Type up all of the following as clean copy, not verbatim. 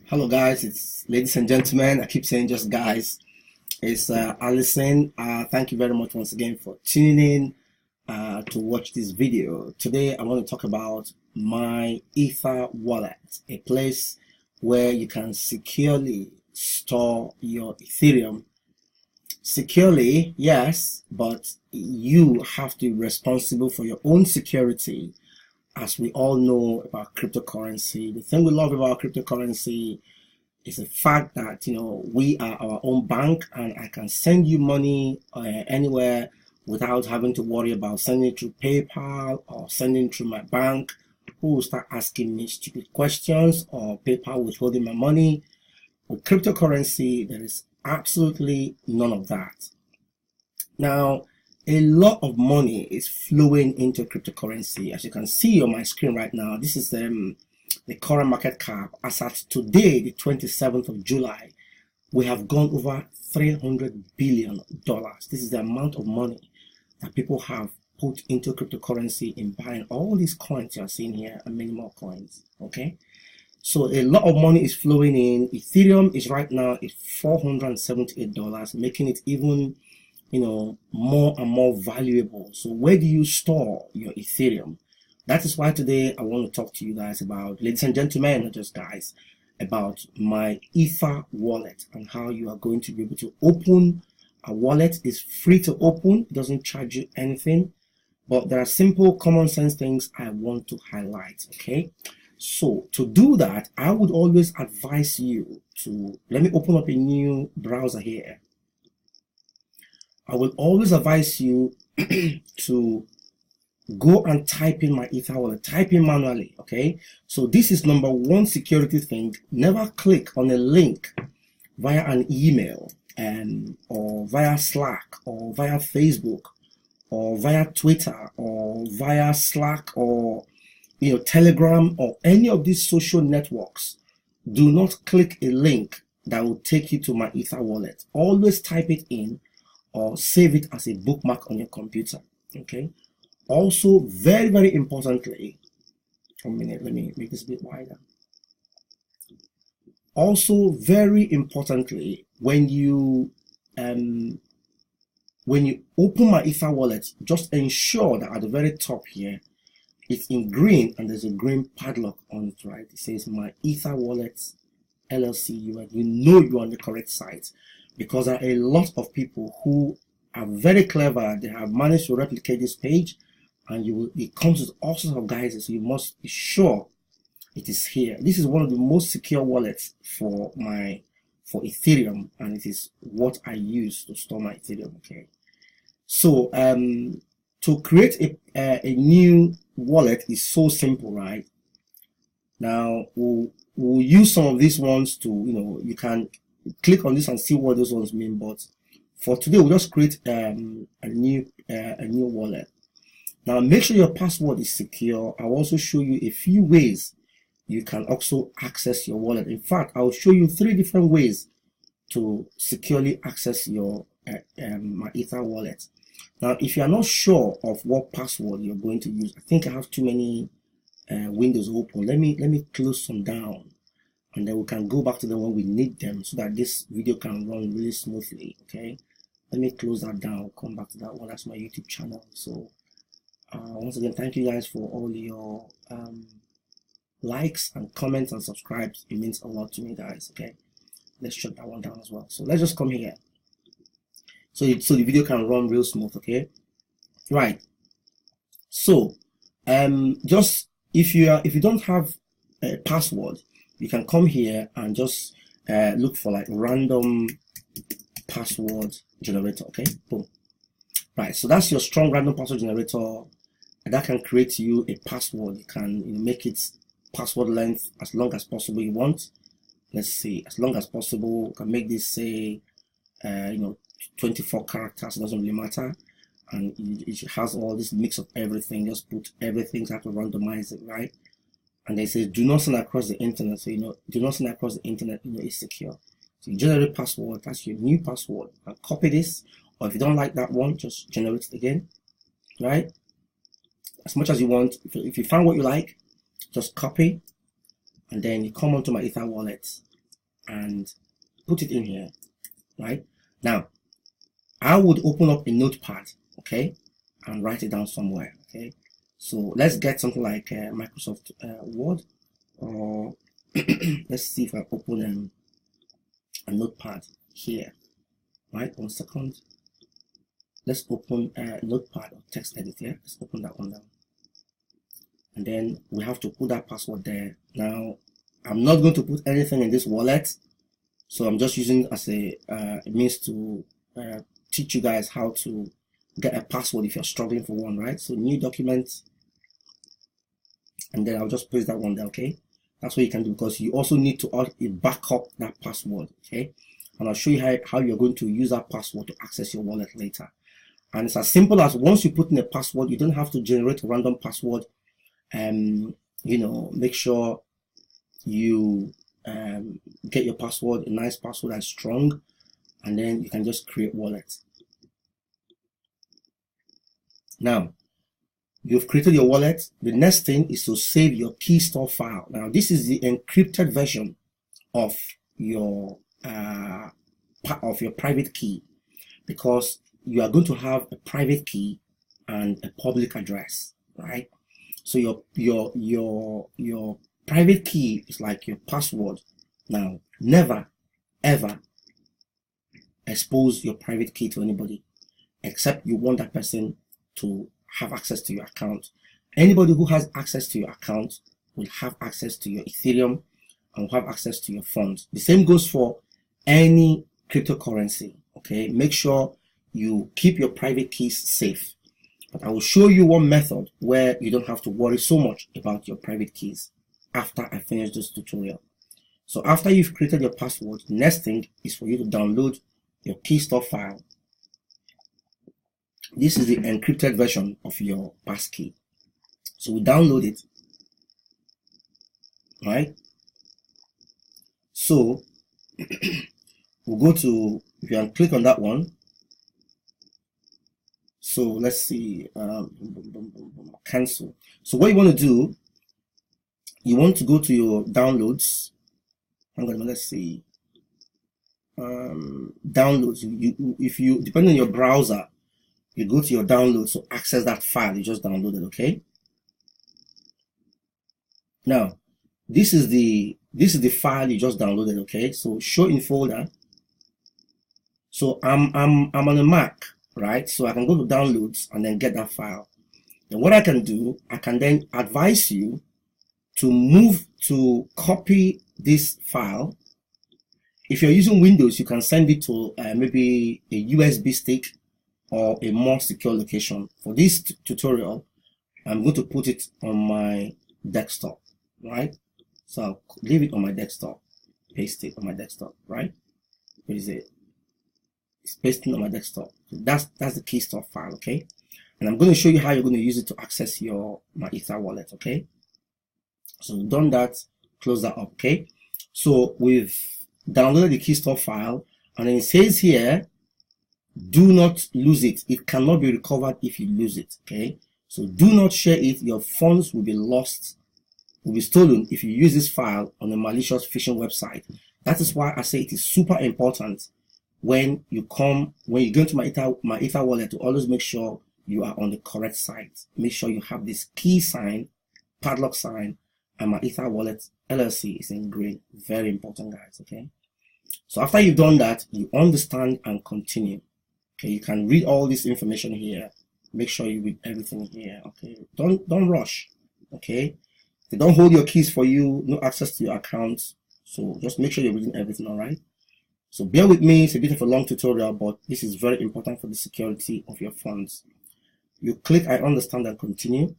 Hello, guys. It's ladies and gentlemen. I keep saying just guys. It's Allison. Thank you very much once again for tuning in to watch this video. Today, I want to talk about my Ether wallet, a place where you can securely store your Ethereum. Securely, yes, but you have to be responsible for your own security. As we all know about cryptocurrency, the thing we love about cryptocurrency is the fact that we are our own bank, and I can send you money anywhere without having to worry about sending it through PayPal or sending through my bank, who will start asking me stupid questions, or PayPal withholding my money. With cryptocurrency, there is absolutely none of that. Now, a lot of money is flowing into cryptocurrency. As you can see on my screen right now, this is the current market cap. As at today, the 27th of July, we have gone over $300 billion. This is the amount of money that people have put into cryptocurrency in buying all these coins you are seeing here and many more coins. Okay, so a lot of money is flowing in. Ethereum is right now at $478, making it even more and more valuable. So where do you store your Ethereum? That is why today I want to talk to you guys about, ladies and gentlemen, not just guys, about my Ether wallet and how you are going to be able to open a wallet. It's free to open, it doesn't charge you anything, but there are simple common sense things I want to highlight. Okay, so to do that, I would always advise you to, let me open up a new browser here. I will always advise you to go and type in my Ether wallet, type in manually. Okay, so this is number one security thing. Never click on a link via an email or via Slack or via Facebook or via Twitter or via Slack or Telegram or any of these social networks. Do not click a link that will take you to my Ether wallet. Always type it in or save it as a bookmark on your computer. Okay, also very, very importantly, a minute, let me make this a bit wider. Also very importantly, when you open my Ether wallet, just ensure that at the very top here it's in green and there's a green padlock on it, right? It says my Ether wallet LLC. You know you're on the correct site, because there are a lot of people who are very clever. They have managed to replicate this page, and it comes with all sorts of guides, so you must be sure it is here. This is one of the most secure wallets for Ethereum, and it is what I use to store my Ethereum. Okay, so to create a new wallet is so simple, right? Now we'll use some of these ones to, you can click on this and see what those ones mean, but for today we'll just create a new wallet. Now make sure your password is secure. I'll also show you a few ways you can also access your wallet. In fact, I'll show you 3 different ways to securely access your my Ether wallet. Now if you are not sure of what password you're going to use, I think I have too many windows open. Let me close some down, and then we can go back to them when we need them, so that this video can run really smoothly. Okay, let me close that down, come back to that one. That's my YouTube channel. So once again, thank you guys for all your likes and comments and subscribes. It means a lot to me, guys. Okay, let's shut that one down as well. So let's just come here, so the video can run real smooth. Okay, right. So just if you don't have a password, you can come here and just look for like random password generator. Okay, boom. Right, so that's your strong random password generator, and that can create you a password. You can make it password length as long as possible you want. Let's see, as long as possible. You can make this say 24 characters. It doesn't really matter, and it has all this mix of everything. Just put everything, so have to randomize it, right? And they say do not send across the internet. So do not send across the internet. It's secure. So you generate password. That's your new password. And copy this, or if you don't like that one, just generate it again, right? As much as you want. If you find what you like, just copy, and then you come onto my Ether wallet. and put it in here, right? Now, I would open up a notepad, okay, and write it down somewhere, okay? So let's get something like Microsoft Word, or let's see if I open a notepad here, right? 1 second. Let's open a notepad or text editor. Let's open that one down. And then we have to put that password there. Now, I'm not going to put anything in this wallet, so I'm just using it as a means to teach you guys how to get a password if you're struggling for one, right? So new document, and then I'll just paste that one there, okay? That's what you can do, because you also need to back up that password, okay? And I'll show you how you're going to use that password to access your wallet later. And it's as simple as, once you put in a password, you don't have to generate a random password. You know, make sure you get your password, a nice password that's strong, and then you can just create wallet. Now, you've created your wallet. The next thing is to save your key store file. Now, this is the encrypted version of your private key, because you are going to have a private key and a public address, right? So your private key is like your password. Now, never ever expose your private key to anybody, except you want that person to have access to your account. Anybody who has access to your account will have access to your Ethereum and will have access to your funds. The same goes for any cryptocurrency, okay? Make sure you keep your private keys safe. But I will show you one method where you don't have to worry so much about your private keys after I finish this tutorial. So after you've created your password, the next thing is for you to download your key store file. This is the encrypted version of your passkey. So we download it, right? So we'll go to, if you can click on that one. So let's see, cancel. So what you want to do, you want to go to your downloads. Hang on, let's see. Downloads. If you depending on your browser, you go to your downloads to access that file you just downloaded, okay? Now, this is the file you just downloaded, okay? So show in folder. So I'm on a Mac, right? So I can go to downloads and then get that file. Then what I can do, I can then advise you to move to copy this file. If you're using Windows, you can send it to maybe a USB stick or a more secure location. For this tutorial, I'm going to put it on my desktop, right? So I'll leave it on my desktop, paste it on my desktop, right? Where is it? It's pasting on my desktop. So that's the key store file, okay? And I'm going to show you how you're going to use it to access my Ether wallet, okay? So we've done that, close that up, okay? So we've downloaded the key store file, and then it says here, do not lose it. It cannot be recovered if you lose it, okay? So do not share it. Your funds will be lost, will be stolen if you use this file on a malicious phishing website. That is why I say it is super important when you go into my Ether wallet to always make sure you are on the correct site. Make sure you have this key sign, padlock sign, and my Ether wallet LLC is in green. Very important, guys, okay? So after you've done that, you understand and continue. Okay, you can read all this information here. Make sure you read everything here, okay? Don't rush, okay? They don't hold your keys for you, no access to your accounts. So just make sure you're reading everything, all right? So bear with me, it's a bit of a long tutorial, but this is very important for the security of your funds. You click I understand and continue.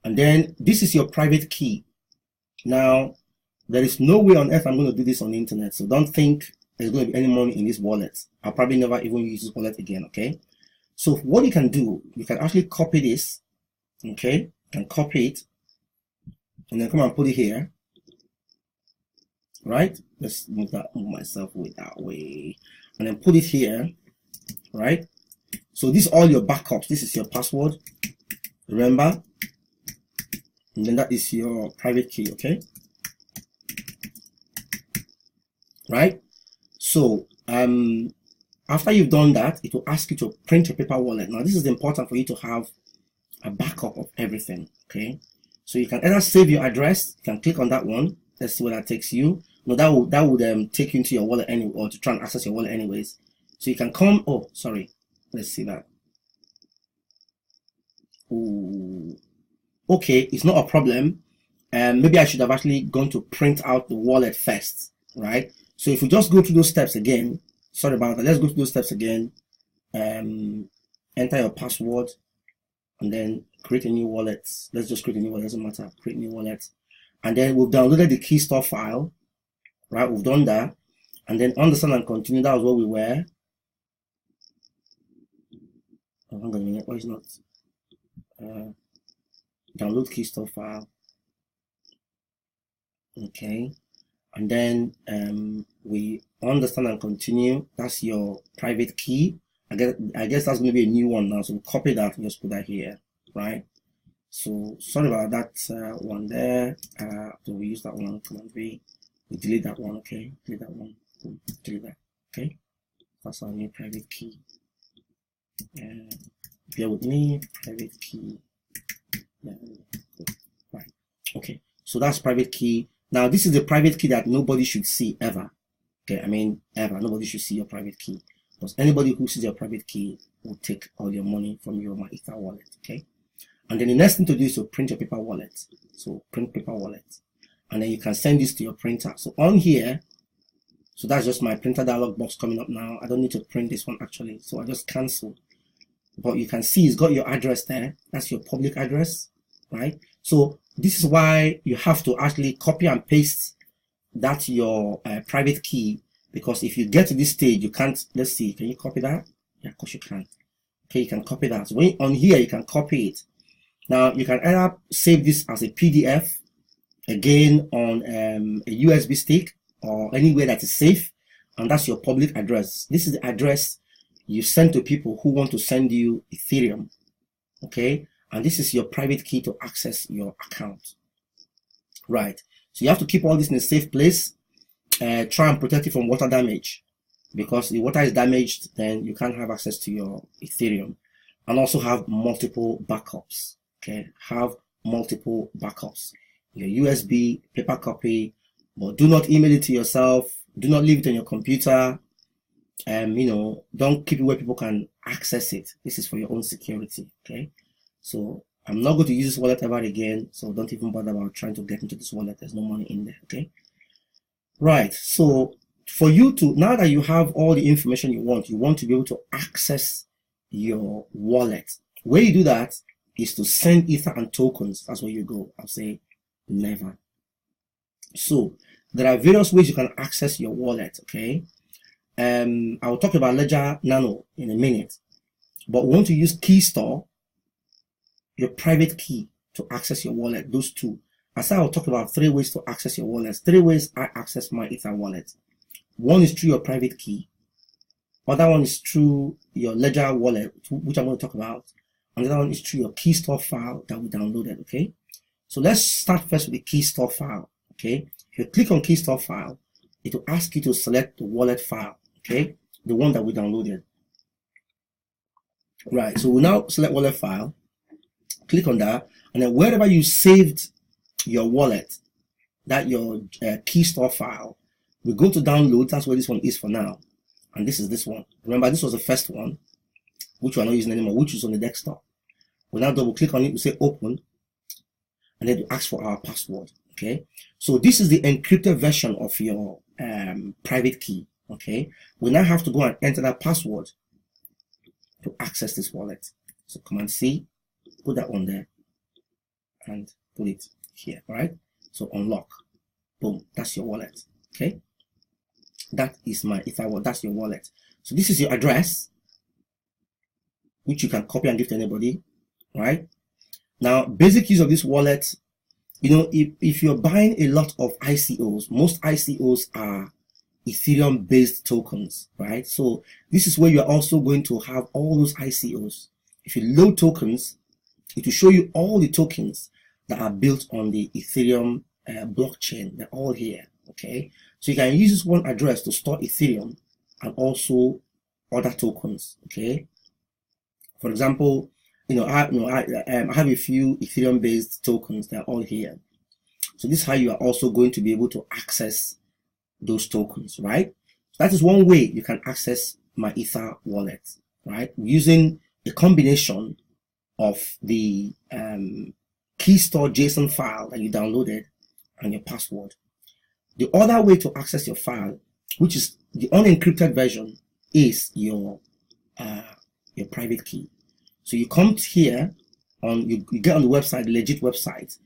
And then this is your private key. Now, there is no way on earth I'm going to do this on the internet, so don't think there's going to be any money in this wallet. I'll probably never even use this wallet again, okay? So what you can do, you can actually copy this, okay? You can copy it, and then come and put it here, right? Let's move myself way that way, and then put it here, right? So this is all your backups. This is your password. Remember, and then that is your private key. Okay, right? So after you've done that, it will ask you to print your paper wallet. Now this is important for you to have a backup of everything. Okay, so you can either save your address, you can click on that one. Let's see where that takes you. No, that would take you into your wallet anyway, or to try and access your wallet anyways. So you can come, oh sorry, let's see that. Ooh. Okay, it's not a problem. Maybe I should have actually gone to print out the wallet first, right? So if we just go through those steps again, sorry about that, let's go through those steps again. Enter your password and then create a new wallet. Let's just create a new wallet, doesn't matter, create a new wallet. And then we've downloaded the Keystore file, right? We've done that. And then understand and continue, that was what we were. Oh, hang on a minute, why is not? Download Keystore file. Okay. And then we understand and continue. That's your private key. I guess that's going to be a new one now. So we'll copy that and just put that here, right? So sorry about that one there. So we use that one, Command V. We delete that one, okay? Delete that one. Delete that, okay? That's our new private key. Bear with me, private key. Right. Okay. So that's private key. Now this is the private key that nobody should see ever. Okay, I mean ever. Nobody should see your private key. Because anybody who sees your private key will take all your money from your MyEther wallet. Okay. And then the next thing to do is to print your paper wallet. So print paper wallet. And then you can send this to your printer. So on here, so that's just my printer dialog box coming up now. I don't need to print this one actually. So I just cancel. But you can see it's got your address there. That's your public address, right? So this is why you have to actually copy and paste that your private key, because if you get to this stage, you can't. Let's see, can you copy that? Yeah, of course you can. Okay, you can copy that. So when on here, you can copy it. Now you can either save this as a PDF, again on a USB stick or anywhere that is safe, and that's your public address. This is the address you send to people who want to send you Ethereum. Okay, and this is your private key to access your account. Right. So you have to keep all this in a safe place. Try and protect it from water damage, because the water is damaged, then you can't have access to your Ethereum. And also have multiple backups. Okay, have multiple backups. Your USB, paper copy, but do not email it to yourself. Do not leave it on your computer. You know, don't keep it where people can access it. This is for your own security. Okay, so I'm not going to use this wallet ever again, so don't even bother about trying to get into this wallet. There's no money in there. Okay, right. So for you to, now that you have all the information you want to be able to access your wallet. Where you do that is to send Ether and tokens. That's where you go. I'll say never. So there are various ways you can access your wallet. Okay, I will talk about Ledger Nano in a minute, but we want to use Keystore, your private key, to access your wallet. Those two. As I will talk about 3 ways to access your wallet. 3 ways I access my Ether wallet. One is through your private key. Other one is through your Ledger wallet, which I'm going to talk about. Another one is through your Keystore file that we downloaded. Okay, so let's start first with the Keystore file. Okay, if you click on Keystore file, it will ask you to select the wallet file. Okay, the one that we downloaded. Right, so we'll now select wallet file. Click on that, and then wherever you saved your wallet, that your Keystore file, we go to download. That's where this one is for now. And this is this one. Remember, this was the first one, which we're not using anymore, which is on the desktop. We'll now double click on it, we say open, and then we ask for our password. Okay, so this is the encrypted version of your private key. Okay, we now have to go and enter that password to access this wallet. So Command C, put that one there, and put it here. All right, so unlock. Boom, that's your wallet. Okay, that is my Ether wallet. That's your wallet. So this is your address, which you can copy and give to anybody. Right now, basic use of this wallet. You know, if you're buying a lot of ICOs, most ICOs are Ethereum based tokens, right? So this is where you're also going to have all those ICOs. If you load tokens, it will show you all the tokens that are built on the Ethereum blockchain. They're all here. Okay, so you can use this one address to store Ethereum and also other tokens. Okay, for example, I have a few Ethereum based tokens. They're all here. So this is how you are also going to be able to access those tokens, right? So that is one way you can access my Ether wallet, right? Using a combination of the key store JSON file that you downloaded and your password. The other way to access your file, which is the unencrypted version, is your private key. So you come here you get on the website, the legit website.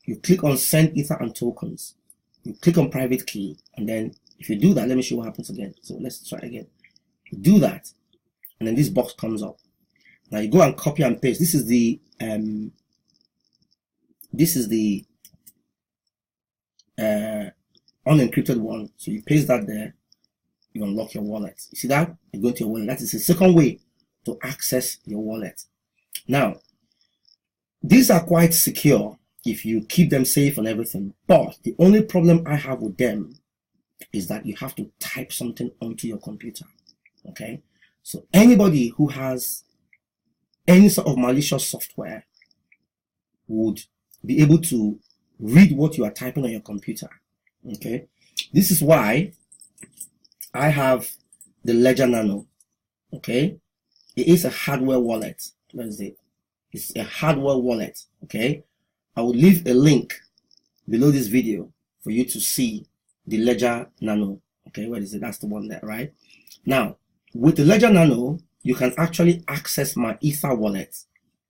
You click on send Ether and tokens. You click on private key, and then if you do that, let me show you what happens again. So let's try again. You do that, and then this box comes up. Now you go and copy and paste. This is the unencrypted one. So you paste that there, you unlock your wallet. You see that? You go to your wallet. That is the second way to access your wallet. Now, these are quite secure if you keep them safe and everything, but the only problem I have with them is that you have to type something onto your computer. Okay, so anybody who has any sort of malicious software would be able to read what you are typing on your computer. Okay, this is why I have the Ledger Nano. Okay, it is a hardware wallet. What is it? It's a hardware wallet. Okay, I will leave a link below this video for you to see the Ledger Nano. Okay, where is it? That's the one there, right? Now, with the Ledger Nano, you can actually access my Ether wallet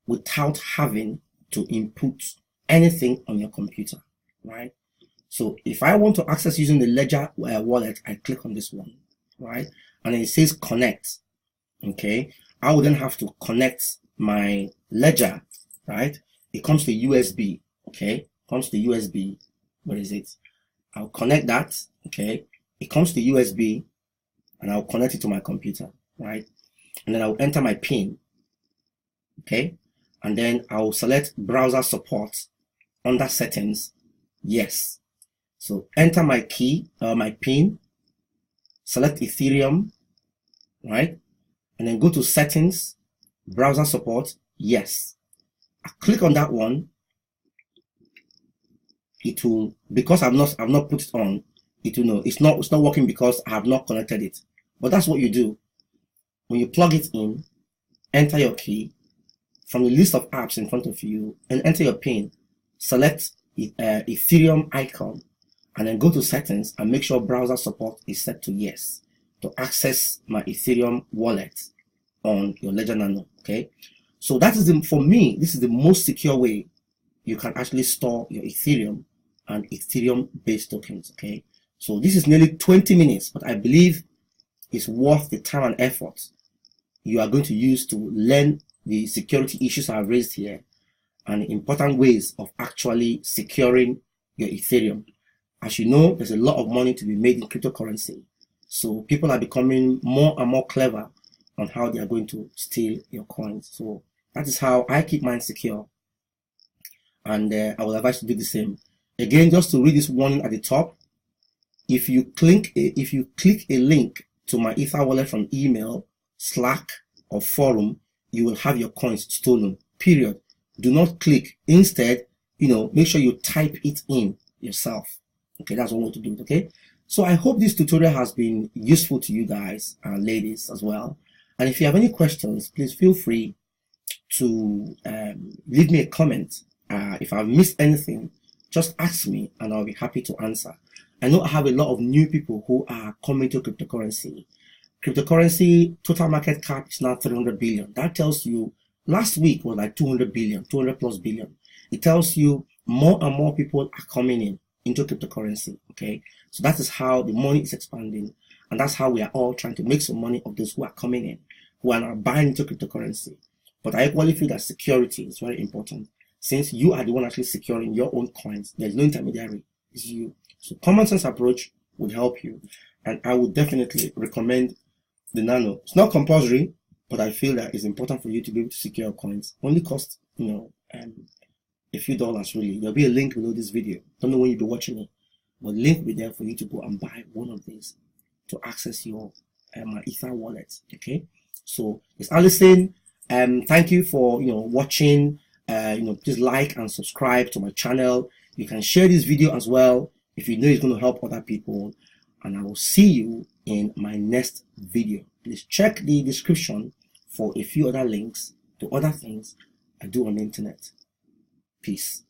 without having to input anything on your computer, right? So if I want to access using the Ledger wallet, I click on this one, right? And then it says connect. Okay, I will then have to connect my Ledger, right? It comes to USB. Okay, comes to USB. What is it? I'll connect that. Okay, it comes to USB, and I'll connect it to my computer, right? And then I'll enter my PIN. Okay, and then I'll select browser support under settings. Yes. So enter my key, my PIN, select Ethereum, right? And then go to settings, browser support. Yes. I click on that one. It will, because I've not put it on, it will know it's not working because I have not connected it. But that's what you do. When you plug it in, enter your key from the list of apps in front of you and enter your PIN. Select Ethereum icon and then go to settings and make sure browser support is set to yes to access my Ethereum wallet on your Ledger Nano. Okay, so that is for me, this is the most secure way you can actually store your Ethereum and Ethereum based tokens. Okay, so this is nearly 20 minutes, but I believe it's worth the time and effort you are going to use to learn the security issues I've raised here and important ways of actually securing your Ethereum. As you know, there's a lot of money to be made in cryptocurrency. So people are becoming more and more clever on how they are going to steal your coins. So that is how I keep mine secure. And I will advise you to do the same. Again, just to read this warning at the top, if you click a link to my Ether wallet from email, Slack, or forum, you will have your coins stolen. Period. Do not click. Instead, make sure you type it in yourself. Okay, that's one way to do it. Okay, so I hope this tutorial has been useful to you guys and ladies as well. And if you have any questions, please feel free to leave me a comment. If I've missed anything, just ask me and I'll be happy to answer. I know I have a lot of new people who are coming to cryptocurrency. Cryptocurrency total market cap is now 300 billion. That tells you last week was like 200 plus billion. It tells you more and more people are coming into cryptocurrency. Okay, so that is how the money is expanding, and that's how we are all trying to make some money of those who are coming in, who are now buying into cryptocurrency. But I equally feel that security is very important. Since you are the one actually securing your own coins, there's no intermediary, it's you. So common sense approach would help you, and I would definitely recommend the Nano. It's not compulsory, but I feel that it's important for you to be able to secure your coins. Only cost a few dollars really. There'll be a link below this video. Don't know when you'll be watching it, but the link will be there for you to go and buy one of these to access your Ether wallet. Okay, so it's Allison. Thank you for watching. Please like and subscribe to my channel. You can share this video as well if you know it's going to help other people. And I will see you in my next video. Please check the description for a few other links to other things I do on the internet. Peace.